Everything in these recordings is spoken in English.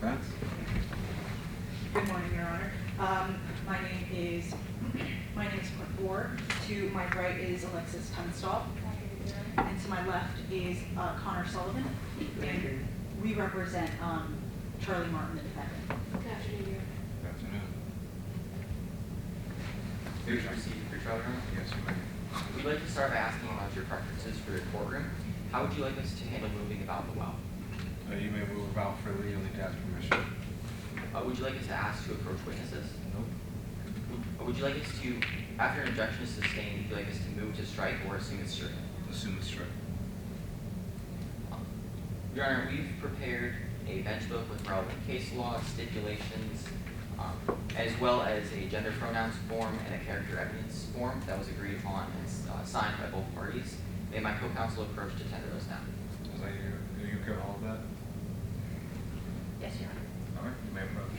Defense. Good morning, Your Honor. My name is Clint Orr. To my right is Alexis Tunstall, and to my left is Connor Sullivan. And we represent Charlie Martin, the defendant. Good afternoon. Good afternoon. Here's your receipt for trial, Your Honor. Yes, you may. We'd like to start by asking about your preferences for your courtroom. How would you like us to handle moving about the well? You may move about freely. You'll need to ask permission. Would you like us to ask to approach witnesses? Nope. Would you like us to, after an objection is sustained, would you like us to move to strike or assume it's stricken? Assume it's true. Your Honor, we've prepared a bench book with relevant case law, stipulations, as well as a gender pronouns form and a character evidence form that was agreed upon and signed by both parties. May my co-counsel approach to tender those now? Is that you? Are you okay with all of that? Yes, Your Honor. All right. You may approach.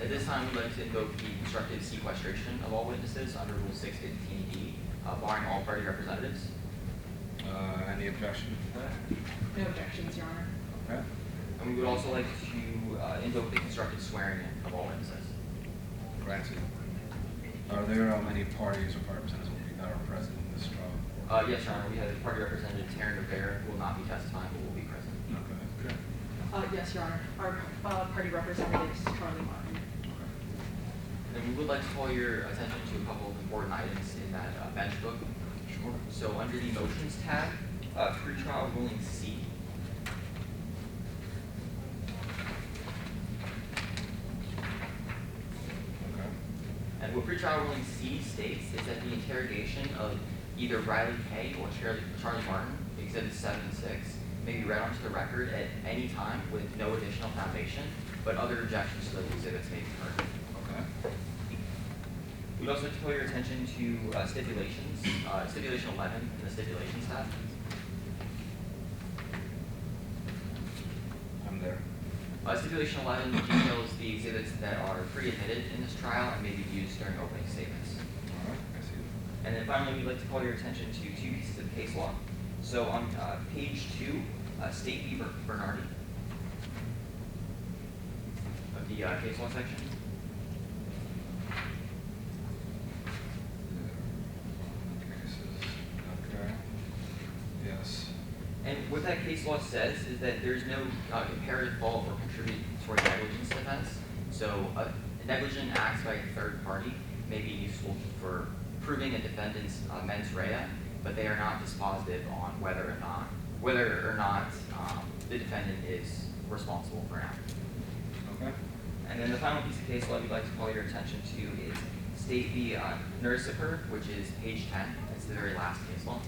At this time, we'd like to invoke the constructive sequestration of all witnesses under Rule 615D, barring all party representatives. Any objection to that? No objections, Your Honor. Okay. And we would also like to invoke the constructive swearing in of all witnesses. Granted. Are there any parties or party representatives that are present in this trial? Yes, Your Honor, we have party representative Taryn Rivera, who will not be testifying, but will be present. Okay. Good. Yes, Your Honor. Our party representative is Charlie Martin. Okay. And we would like to call your attention to a couple of important items in that bench book. Sure. So under the motions tab, pretrial ruling C. Okay. And what pretrial ruling C states is that the interrogation of either Riley Kay or Charlie Martin, Exhibits 7 and 6, may be read onto the record at any time with no additional foundation, but other objections to those exhibits may be heard. Okay. We'd also like to call your attention to stipulations, Stipulation 11 in the Stipulations tab. I'm there. Stipulation 11 details the exhibits that are pre-admitted in this trial and may be used during opening statements. All right. I see. And then finally, we'd like to call your attention to two pieces of case law. So on page 2, State v. Bernardi of the case law section. Cases. Okay. Yes. And what that case law says is that there's no comparative fault or contributory negligence defense. So negligent acts by a third party may be useful for proving a defendant's mens rea, but they are not dispositive on whether or not the defendant is responsible for an act. Okay. And then the final piece of case law we'd like to call your attention to is State v. Nursiper, which is page 10. It's the very last case law.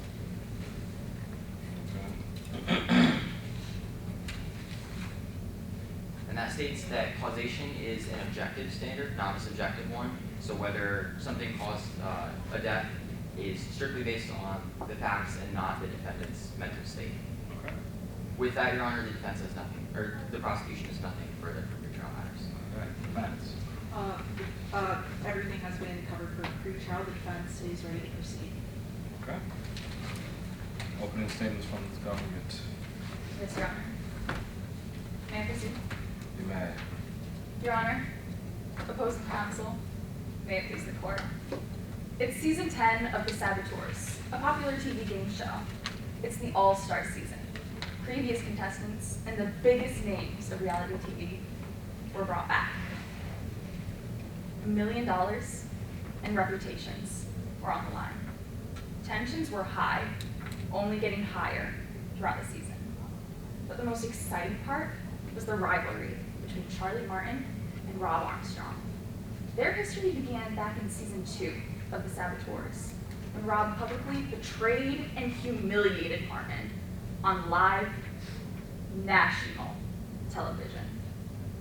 Okay. And that states that causation is an objective standard, not a subjective one. So whether something caused a death is strictly based on the facts and not the defendant's mental state. Okay. With that, Your Honor, the defense has nothing, or the prosecution has nothing further for pretrial matters. Okay. Defense. Everything has been covered for pre-trial. The defense is ready to proceed. Okay. Opening statements from the government. Yes, Your Honor. May I proceed? You may. Your Honor, opposing counsel, may it please the court. It's season 10 of The Saboteurs, a popular TV game show. It's the all-star season. Previous contestants and the biggest names of reality TV were brought back. $1 million and reputations were on the line. Tensions were high, only getting higher throughout the season. But the most exciting part was the rivalry between Charlie Martin and Rob Armstrong. Their history began back in season 2 of The Saboteurs, when Rob publicly betrayed and humiliated Martin on live national television.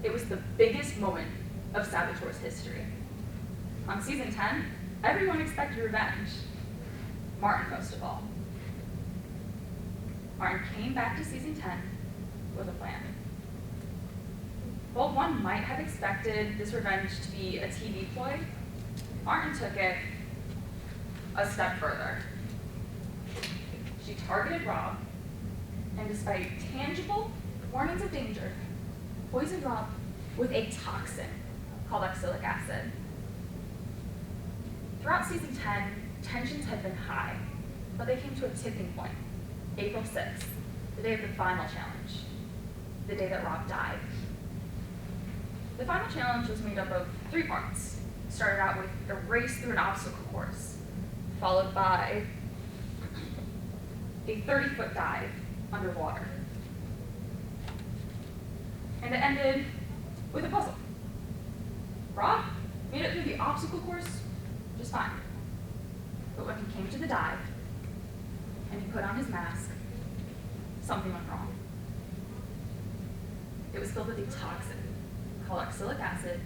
It was the biggest moment of Saboteurs history. On season 10, everyone expected revenge. Martin most of all. Martin came back to season 10 with a plan. While one might have expected this revenge to be a TV ploy, Martin took it a step further. She targeted Rob, and despite tangible warnings of danger, poisoned Rob with a toxin called oxalic acid. Throughout season 10, tensions had been high, but they came to a tipping point, April 6th, the day of the final challenge, the day that Rob died. The final challenge was made up of 3 parts. It started out with a race through an obstacle course, followed by a 30-foot dive underwater. And it ended with a puzzle. Rob made it through the obstacle course just fine. But when he came to the dive and he put on his mask, something went wrong. It was filled with a toxin called oxalic acid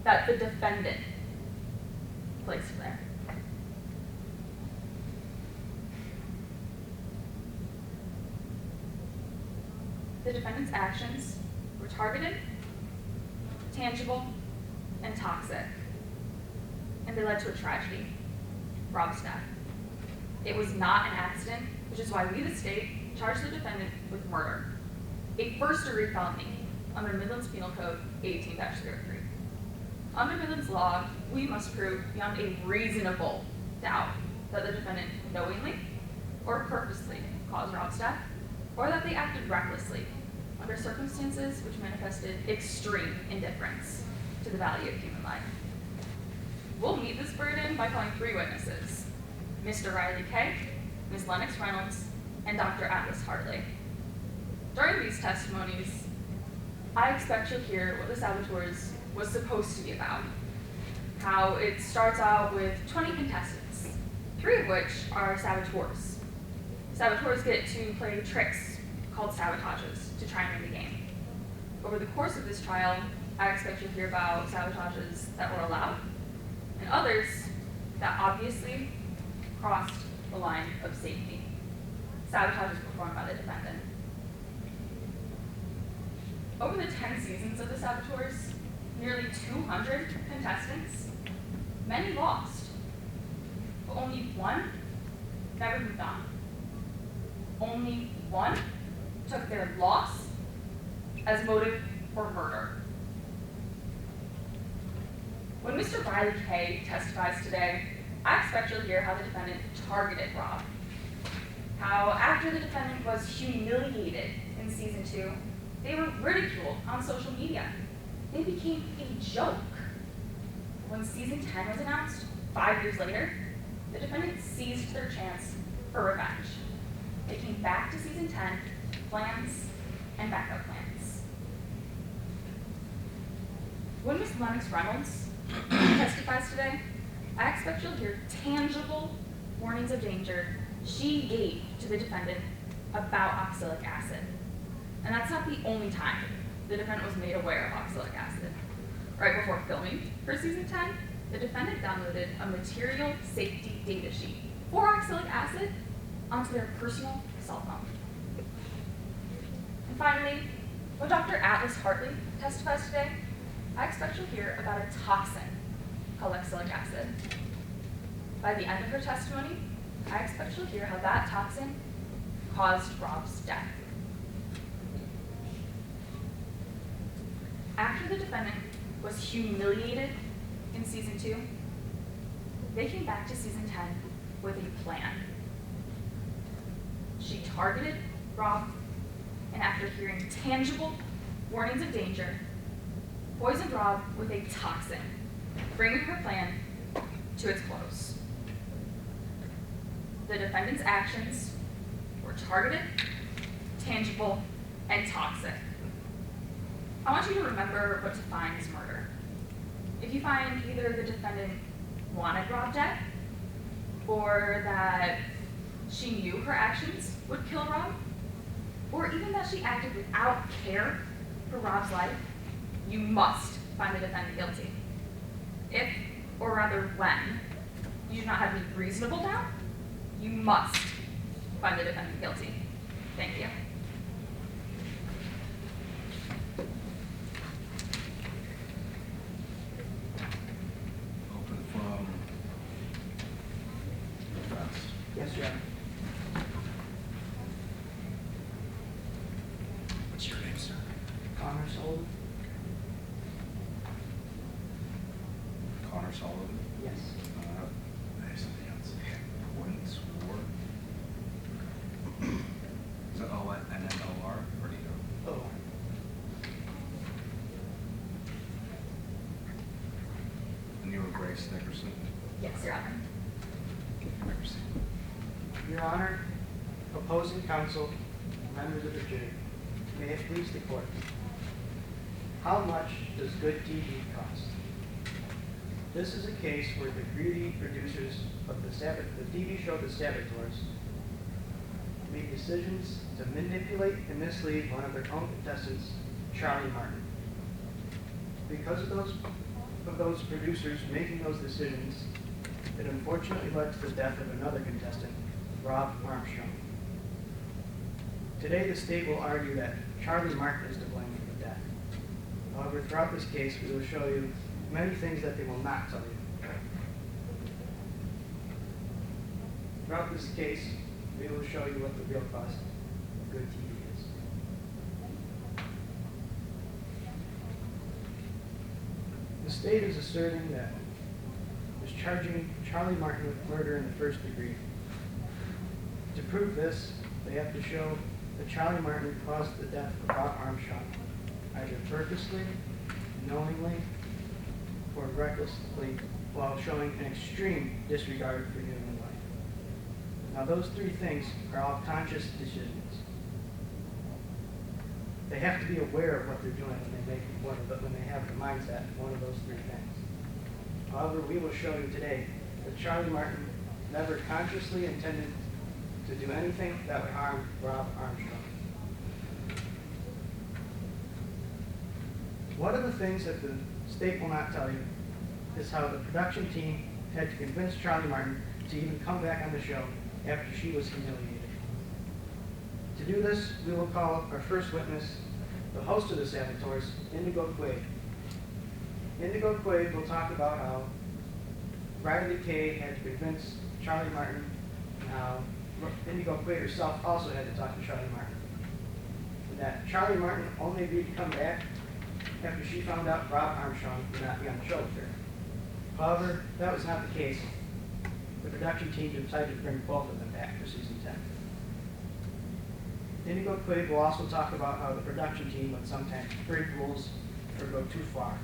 that the defendant placed there. The defendant's actions were targeted, tangible, and toxic, and they led to a tragedy, Rob's death. It was not an accident, which is why we, the state, charged the defendant with murder, a first-degree felony under Midland's Penal Code 18-03. Under Midland's law, we must prove beyond a reasonable doubt that the defendant knowingly or purposely caused Rob's death, or that they acted recklessly under circumstances which manifested extreme indifference to the value of human life. We'll meet this burden by calling 3 witnesses, Mr. Riley Kay, Ms. Lennox Reynolds, and Dr. Atlas Hartley. During these testimonies, I expect you'll hear what the Saboteurs was supposed to be about, how it starts out with 20 contestants, 3 of which are saboteurs. Saboteurs get to play tricks called sabotages to try and win the game. Over the course of this trial, I expect you'll hear about sabotages that were allowed and others that obviously crossed the line of safety. Sabotages performed by the defendant. Over the 10 seasons of the Saboteurs, nearly 200 contestants, many lost, but only one never moved on. Only one took their loss as motive for murder. When Mr. Riley Kay testifies today, I expect you'll hear how the defendant targeted Rob. How after the defendant was humiliated in season 2, they were ridiculed on social media. They became a joke. When season 10 was announced, 5 years later, the defendant seized their chance for revenge. They came back to season 10, plans and backup plans. When Ms. Lennox Reynolds testifies today, I expect you'll hear tangible warnings of danger she gave to the defendant about oxalic acid. And that's not the only time the defendant was made aware of oxalic acid. Right before filming for season 10, the defendant downloaded a material safety data sheet for oxalic acid onto their personal cell phone. And finally, when Dr. Atlas Hartley testifies today, I expect you'll hear about a toxin called oxalic acid. By the end of her testimony, I expect you'll hear how that toxin caused Rob's death. After the defendant was humiliated in season 2, they came back to season 10 with a plan. She targeted Rob, and after hearing tangible warnings of danger, poisoned Rob with a toxin, bringing her plan to its close. The defendant's actions were targeted, tangible, and toxic. I want you to remember what defines murder. If you find either the defendant wanted Rob dead, or that she knew her actions would kill Rob, or even that she acted without care for Rob's life, you must find the defendant guilty. If, or rather when, you do not have any reasonable doubt, you must find the defendant guilty. Thank you. Open from the defense. Yes, Your Honor. Bryce Nickerson. Yes, Your Honor. You may proceed. Your Honor, opposing counsel, members of the jury, may it please the court. How much does good TV cost? This is a case where the greedy producers of the TV show The Saboteurs made decisions to manipulate and mislead one of their own contestants, Charlie Martin. Because of those producers making those decisions, it unfortunately led to the death of another contestant, Rob Armstrong. Today, the state will argue that Charlie Martin is to blame for the death. However, throughout this case, we will show you many things that they will not tell you. Throughout this case, we will show you what the real cost of good TV is. The state is asserting that it was charging Charlie Martin with murder in the first degree. To prove this, they have to show that Charlie Martin caused the death of Rob Armstrong, either purposely, knowingly, or recklessly, while showing an extreme disregard for human life. Now, those three things are all conscious decisions. They have to be aware of what they're doing when they have the mindset of one of those three things. However, we will show you today that Charlie Martin never consciously intended to do anything that would harm Rob Armstrong. One of the things that the state will not tell you is how the production team had to convince Charlie Martin to even come back on the show after she was humiliated. To do this, we will call our first witness, the host of the Saboteurs, Indigo Quaid. Indigo Quaid will talk about how Riley Kay had to convince Charlie Martin, and how Indigo Quaid herself also had to talk to Charlie Martin. And that Charlie Martin only agreed to come back after she found out Rob Armstrong would not be on the show with her. However, that was not the case. The production team decided to bring both of them back for season 10. Indigo Quaid will also talk about how the production team would sometimes break rules or go too far.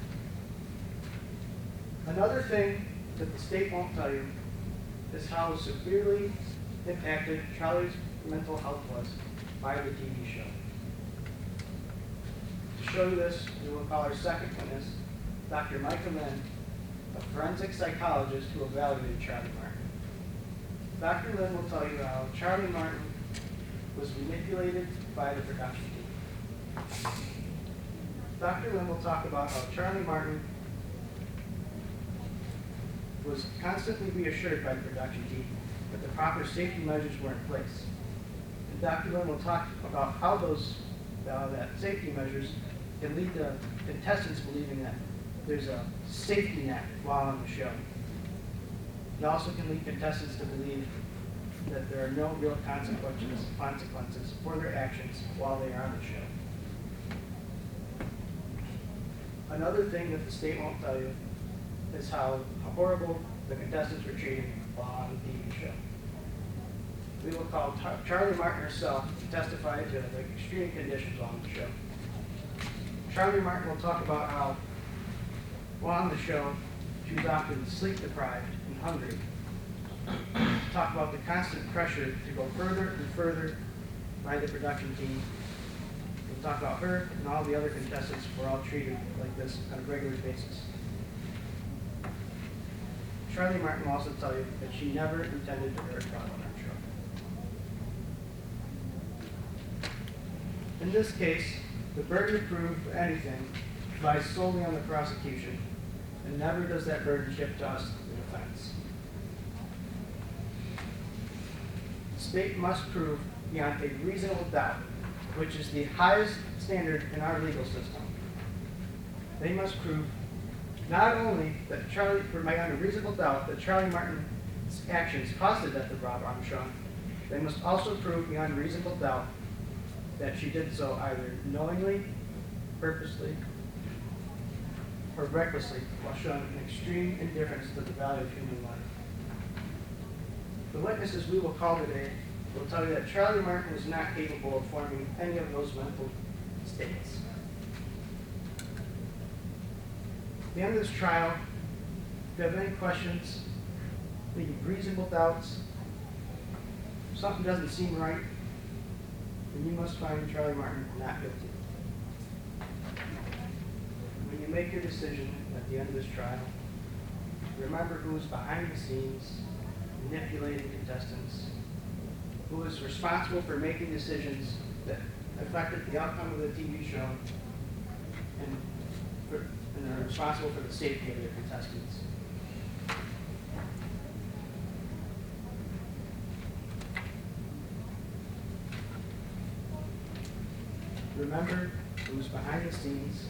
Another thing that the state won't tell you is how severely impacted Charlie's mental health was by the TV show. To show you this, we will call our second witness, Dr. Michael Lynn, a forensic psychologist who evaluated Charlie Martin. Dr. Lynn will tell you how Charlie Martin was manipulated by the production team. Dr. Lynn will talk about how Charlie Martin was constantly reassured by the production team that the proper safety measures were in place. And Dr. Lynn will talk about how that safety measures can lead to contestants believing that there's a safety net while on the show. It also can lead contestants to believe that there are no real consequences for their actions while they are on the show. Another thing that the state won't tell you is how horrible the contestants were treated while on the TV show. We will call Charlie Martin herself to testify to the extreme conditions on the show. Charlie Martin will talk about how while on the show, she was often sleep deprived and hungry. Talk about the constant pressure to go further and further by the production team. We'll talk about her and all the other contestants were all treated like this on a regular basis. Charlie Martin will also tell you that she never intended to hurt Rob Armstrong. In this case, the burden of proof for anything lies solely on the prosecution, and never does that burden shift to us, the defense. The state must prove beyond a reasonable doubt, which is the highest standard in our legal system. They must prove not only that beyond a reasonable doubt that Charlie Martin's actions caused the death of Rob Armstrong, they must also prove beyond reasonable doubt that she did so either knowingly, purposely, or recklessly while showing an extreme indifference to the value of human life. The witnesses we will call today will tell you that Charlie Martin was not capable of forming any of those mental states. At the end of this trial, you have any questions, any reasonable doubts, something doesn't seem right, then you must find Charlie Martin not guilty. When you make your decision at the end of this trial, remember who is behind the scenes, manipulating contestants, who is responsible for making decisions that affected the outcome of the TV show, and are responsible for the safety of their contestants. Remember who is behind the scenes,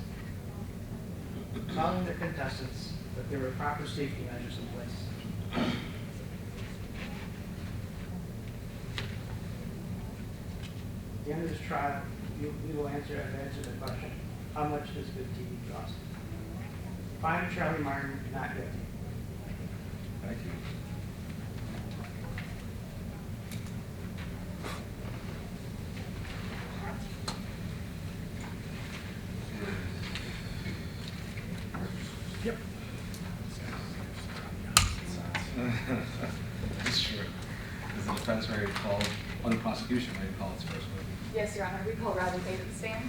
telling the contestants that there were proper safety measures in place. At the end of this trial, we will answer the question, how much does good TV cost? Find Charlie Martin not guilty. Thank you. Yep. It's true. Is the defense ready to call, on the prosecution ready to call its first witness? Yes, Your Honor, we call Radley Day to the stand.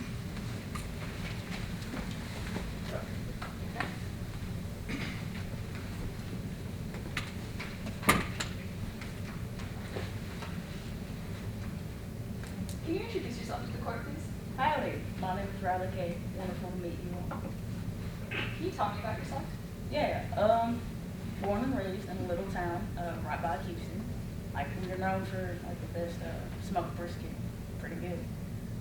Can you introduce yourself to the court, please? Howdy, my name is Riley Kay. Wonderful to meet you all. Can you tell me about yourself? Yeah, born and raised in a little town right by Houston. Like we're known for like the best smoked brisket. Pretty good.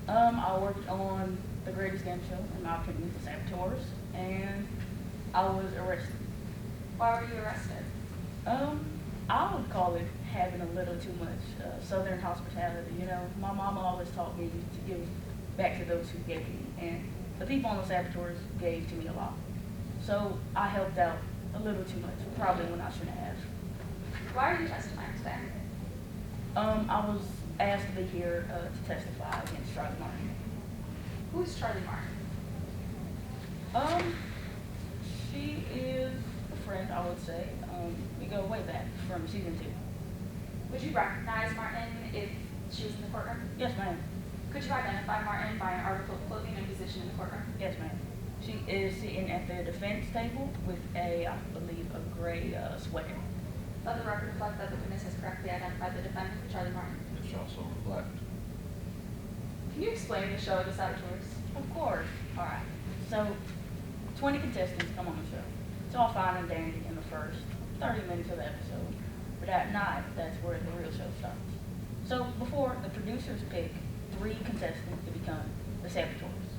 I worked on the Greatest Game Show in my opinion, the Saboteurs, and I was arrested. Why were you arrested? I would call it having a little too much Southern hospitality. You know, my mama always taught me to give back to those who gave me, and the people on the Saboteurs gave to me a lot. So I helped out a little too much, probably when I shouldn't have. Why are you testifying today? I was asked to be here to testify against Charlie Martin. Who is Charlie Martin? She is a friend, I would say. We go way back from season 2. Would you recognize Martin if she was in the courtroom? Yes, ma'am. Could you identify Martin by an article of clothing and position in the courtroom? Yes, ma'am. She is sitting at the defense table with a, I believe, a gray sweater. Let the record reflect that the witness has correctly identified the defendant, Charlie Martin. It should also reflect. Can you explain the show of the Saboteurs? Of course. All right. So, 20 contestants come on the show. It's all fine and dandy in the first 30 minutes of the episode. But at night, that's where the real show starts. So, before, the producers pick 3 contestants to become the Saboteurs.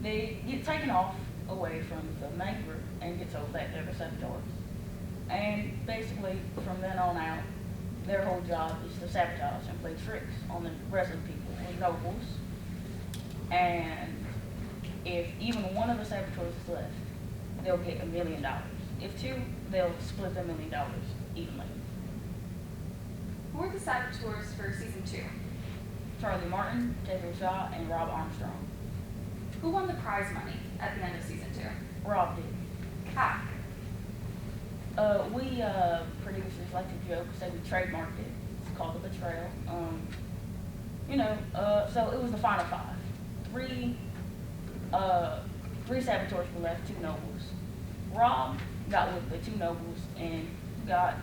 They get taken off away from the main group and get told that they're the Saboteurs. And basically, from then on out, their whole job is to sabotage and play tricks on the rest of the people and nobles. And if even one of the Saboteurs is left, they'll get $1 million. If 2, they'll split the $1 million evenly. Who were the Saboteurs for season 2? Charlie Martin, Taylor Shaw, and Rob Armstrong. Who won the prize money at the end of season 2? Rob did. How? We producers like to joke, say we trademarked it. It's called The Betrayal. So it was the final 5. 3 Saboteurs were left, 2 nobles. Rob got with the 2 nobles and got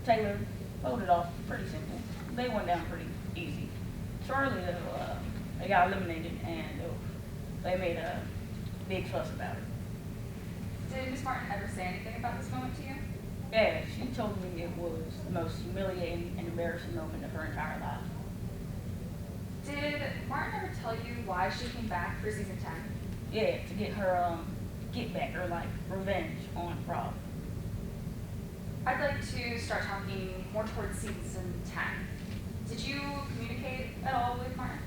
Taylor voted off. Pretty simple. They went down pretty easy. Charlie, though, they got eliminated and they made a big fuss about it. Did Miss Martin ever say anything about this moment to you? Yeah, she told me it was the most humiliating and embarrassing moment of her entire life. Did Martin ever tell you why she came back for season 10? Yeah, to get her get back or like revenge on Rob. I'd like to start talking more towards season 10. Did you communicate at all with Martin?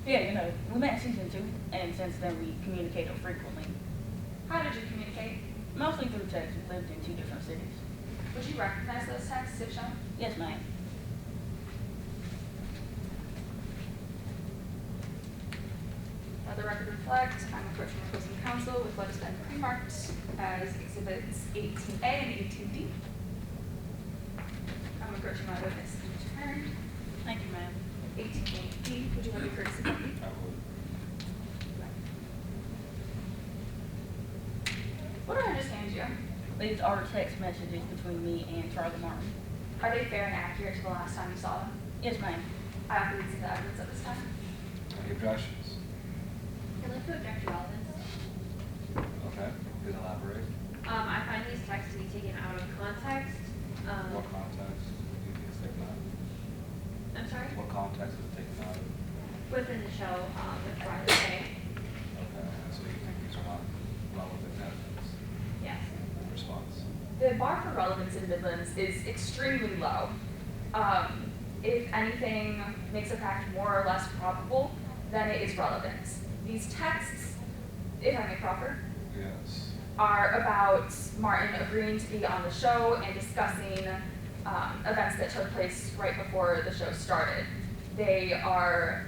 Yeah, we met in season 2, and since then we communicated frequently. How did you communicate? Mostly through text. We lived in 2 different cities. Would you recognize those texts if shown? Yes, ma'am. Let the record reflect, I'm approaching opposing counsel with what has been pre-marked as exhibits 18A and 18D. I'm approaching my witness in turn. Thank you, ma'am. 18D, would you have your courtesy copy? I would. What did I just hand you? These are text messages between me and Charlie Martin. Are they fair and accurate to the last time you saw them? Yes, ma'am. I offer these as the evidence at this time. Any objections? I'd like to object to relevance. Okay, please elaborate. I find these texts to be taken out of context. What context do you think it's taken out of? I'm sorry? What context is it taken out of? Within the show, with Friday Day. Okay, and so you think these are not relevant evidence? Yes. Response. The bar for relevance in Midlands is extremely low. If anything makes a fact more or less probable, then it is relevant. These texts, if I may proffer, Yes. are about Martin agreeing to be on the show and discussing events that took place right before the show started. They are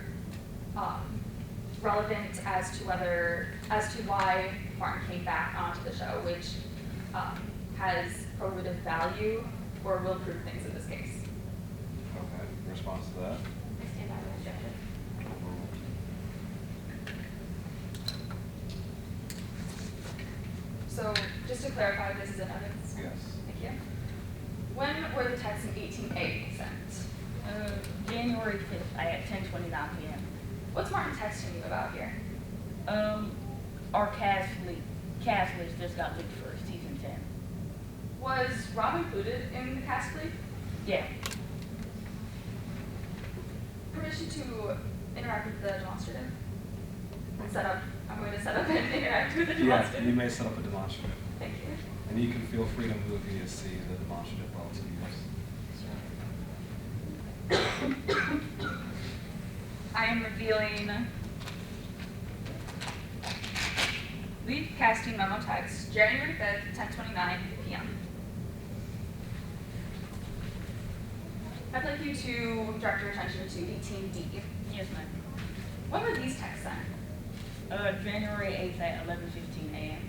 relevant as to why Martin came back onto the show, which has probative value or will prove things in this case. Okay, response to that? I stand by my objection. So just to clarify, this is an evidence. Yes. Thank you. When were the texts in 18A sent? January 5th at 10:29 p.m. What's Martin texting you about here? Our cast list just got leaked for season 10. Was Rob included in the cast leak? Yeah. Permission to interact with the demonstrative? I'm going to set up and interact with the Yeah, demonstrative. you may set up a demonstrative. Thank you. And you can feel free to move via C, the demonstrative while it's used. I am revealing lead casting memo text, January 5th, 10:29 p.m. I'd like you to direct your attention to 18D. Yes, ma'am. When were these texts sent? January 8th at 11:15 a.m.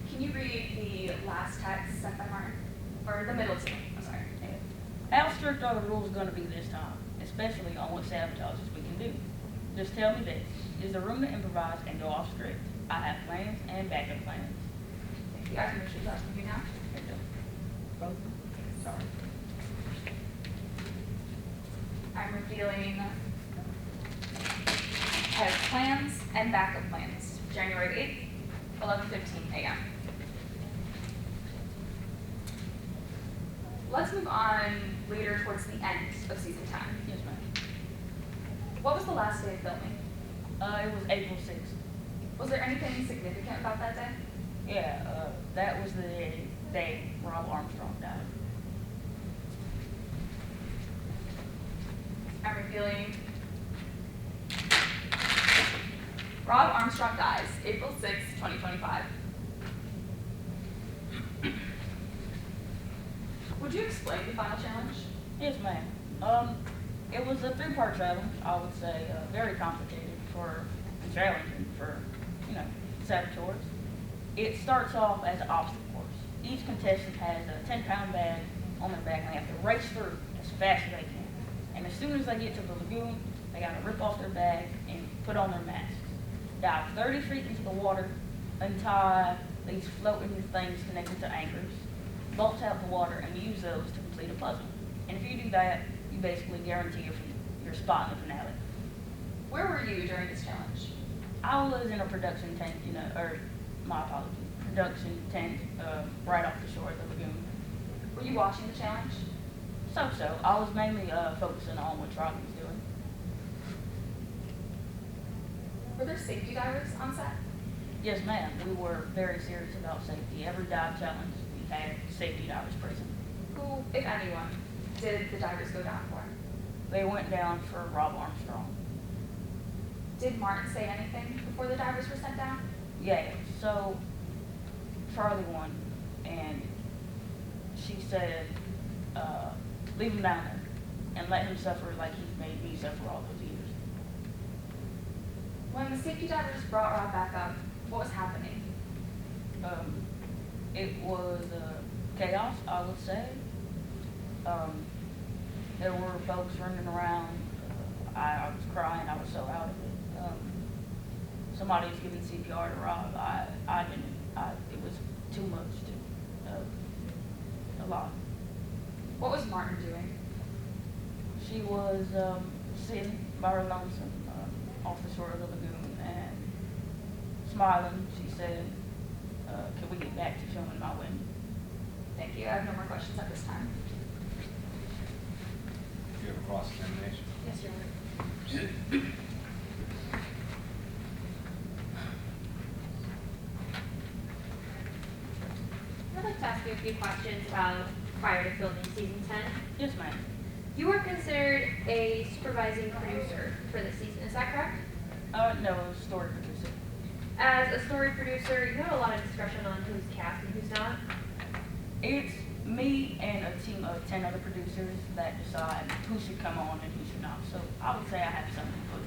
Can you read the last text sent by Martin? Or the middle two, I'm sorry. How strict are the rules going to be this time, especially on what sabotages we can do? Just tell me this: is there room to improvise and go off script? I have plans and backup plans. Thank you. I can retrieve that from you now. There you go. Both? Sorry. I'm revealing has plans and backup plans, January 8th, 11:15 a.m. Let's move on later towards the end of season 10. Yes, ma'am. What was the last day of filming? It was April 6th. Was there anything significant about that day? Yeah, that was the day Rob Armstrong died. I'm revealing Rob Armstrong dies, April 6, 2025. Would you explain the final challenge? Yes, ma'am. It was a three-part challenge. I would say very complicated and challenging for, saboteurs. It starts off as an obstacle course. Each contestant has a 10-pound bag on their back and they have to race through as fast as they can. And as soon as they get to the lagoon, they got to rip off their bag and put on their masks. Dive 30 feet into the water, untie these floating things connected to anchors, vault out the water, and use those to complete a puzzle. And if you do that, you basically guarantee your spot in the finale. Where were you during this challenge? I was in a production tent, production tent right off the shore of the lagoon. Were you watching the challenge? So. I was mainly focusing on what Charlie was doing. Were there safety divers on set? Yes, ma'am. We were very serious about safety. Every dive challenge, we had safety divers present. Who, if anyone, did the divers go down for? They went down for Rob Armstrong. Did Martin say anything before the divers were sent down? Yeah, so Charlie won, and she said, leave him down there and let him suffer like he's made me suffer all those years. When the safety divers brought Rob back up, what was happening? It was chaos, I would say. There were folks running around. I was crying. I was so out of it. Somebody was giving CPR to Rob. I didn't. It was too much. A lot. What was Martin doing? She was sitting by her lonesome off the shore of the lagoon and smiling. She said, "Can we get back to filming my wedding?" Thank you. I have no more questions at this time. Do you have a cross-examination? Yes, Your Honor. I'd like to ask you a few questions about prior to filming season 10. Yes, ma'am. You were considered a supervising producer for the season, is that correct? No, story producer. As a story producer, you have a lot of discretion on who's cast and who's not. It's me and a team of 10 other producers that decide who should come on and who should not. So I would say I have some input.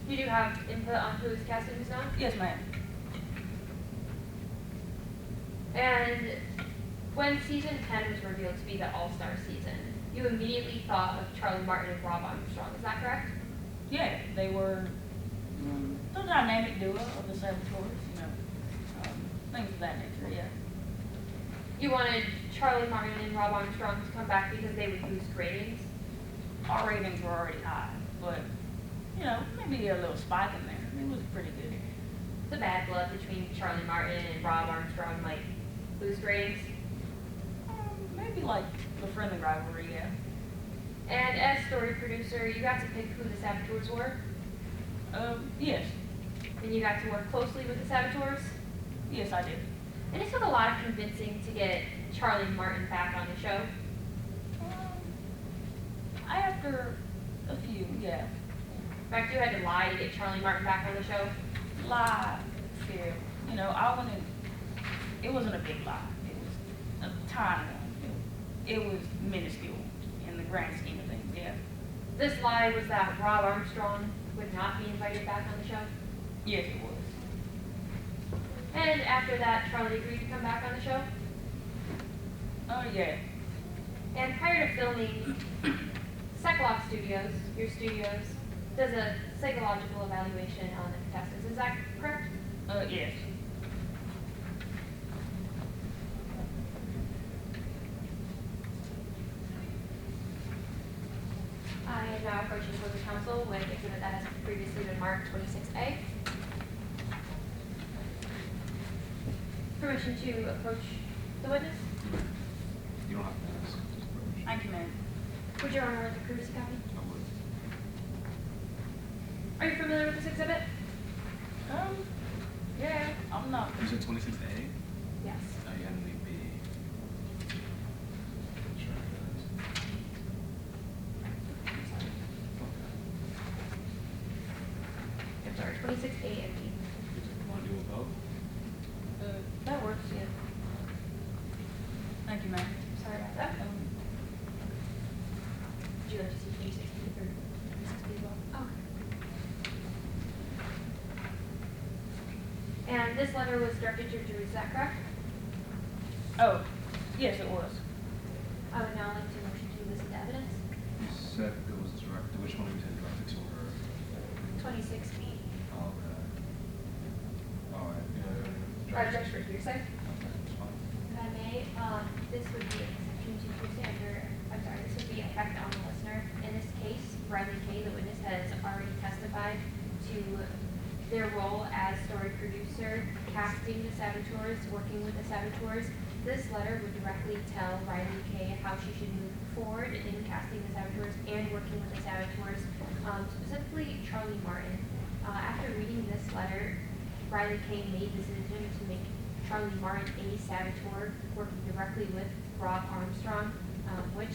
You do have input on who's cast and who's not? Yes, ma'am. And when season 10 was revealed to be the all-star season, you immediately thought of Charlie Martin and Rob Armstrong, is that correct? Yeah, they were the dynamic duo of the saboteurs, things of that nature, yeah. You wanted Charlie Martin and Rob Armstrong to come back because they would boost ratings? Our ratings were already high, but, maybe a little spike in there. It was pretty good. The bad blood between Charlie Martin and Rob Armstrong might boost ratings? Maybe like the friendly rivalry, yeah. And as story producer, you got to pick who the saboteurs were, Yes. and you got to work closely with the saboteurs. Yes, I did. And it took a lot of convincing to get Charlie Martin back on the show. After a few, yeah. In fact, you had to lie to get Charlie Martin back on the show. Lie, fear. I wanted, it wasn't a big lie. It was a tiny one. It was minuscule in the grand scheme of things, yeah. This lie was that Rob Armstrong would not be invited back on the show. Yes, it was. And after that, Charlie agreed to come back on the show. Oh, yeah. And prior to filming, Psychological Studios, your studios, does a psychological evaluation on the contestants. Is that correct? Yes. I am now approaching the council with exhibit that has previously been marked 26A. Permission to approach the witness. You don't have to ask. Thank you, ma'am. Would Your Honor like a courtesy copy? I would. Are you familiar with this exhibit? Yeah, I'm not. You said 26A? Yes. You had to leave B. Sure, I'm sorry, 26A and B. You want to do a vote? That works, yeah. Thank you, ma'am. Sorry about that. Would you like to see 26B or 26B as well? Okay. And this letter was directed to Drew, is that correct? Oh, yes, it was. I would now like to motion to listen to evidence. You said it was directed, which one you said directed to her? 26B. Oh, okay. All right, yeah. Judge for hearsay. Okay, that's fine. If I may, this would be an exception to hearsay this would be effect on the listener. In this case, Riley Kay, the witness, has already testified to their role as story producer, casting the saboteurs, working with the saboteurs. This letter would directly tell Riley Kay how she should move forward in casting the saboteurs and working with the saboteurs, specifically Charlie Martin. After reading this letter, Riley Kay made the decision to make Charlie Martin a saboteur, working directly with Rob Armstrong, which